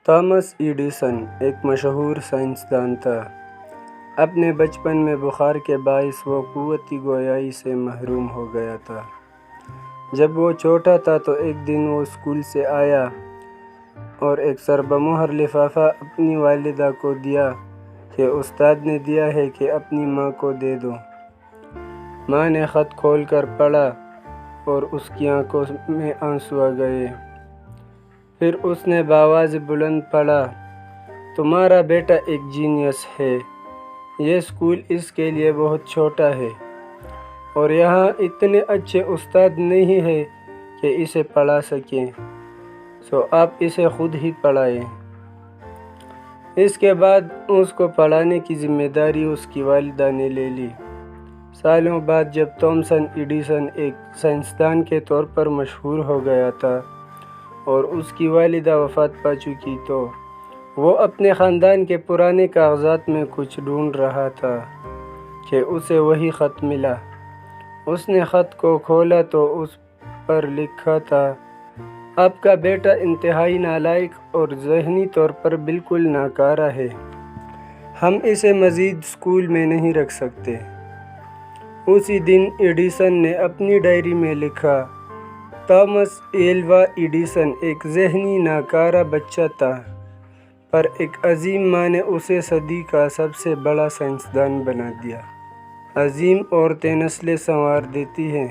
Thomas Edison ایک مشہور سائنسدان تھا۔ اپنے بچپن میں بخار کے باعث وہ قوت گویائی سے محروم ہو گیا تھا۔ جب وہ چھوٹا تھا تو ایک دن وہ اسکول سے آیا اور ایک سربمہر لفافہ اپنی والدہ کو دیا کہ استاد نے دیا ہے کہ اپنی ماں کو دے دو۔ ماں نے خط کھول کر پڑھا اور اس کی آنکھوں میں آنسو آ گئے۔ پھر اس نے بآواز بلند پڑھا، تمہارا بیٹا ایک جینیس ہے، یہ اسکول اس کے لیے بہت چھوٹا ہے اور یہاں اتنے اچھے استاد نہیں ہیں کہ اسے پڑھا سکیں، سو آپ اسے خود ہی پڑھائیں۔ اس کے بعد اس کو پڑھانے کی ذمہ داری اس کی والدہ نے لے لی۔ سالوں بعد جب تامس ایڈیسن ایک سائنسدان کے طور پر مشہور ہو گیا تھا اور اس کی والدہ وفات پا چکی تو وہ اپنے خاندان کے پرانے کاغذات میں کچھ ڈھونڈ رہا تھا کہ اسے وہی خط ملا۔ اس نے خط کو کھولا تو اس پر لکھا تھا، آپ کا بیٹا انتہائی نالائق اور ذہنی طور پر بالکل ناکارہ ہے، ہم اسے مزید اسکول میں نہیں رکھ سکتے۔ اسی دن ایڈیسن نے اپنی ڈائری میں لکھا، تامس ایلوا ایڈیسن ایک ذہنی ناکارہ بچہ تھا، پر ایک عظیم ماں نے اسے صدی کا سب سے بڑا سائنسدان بنا دیا۔ عظیم عورتیں نسلیں سنوار دیتی ہیں۔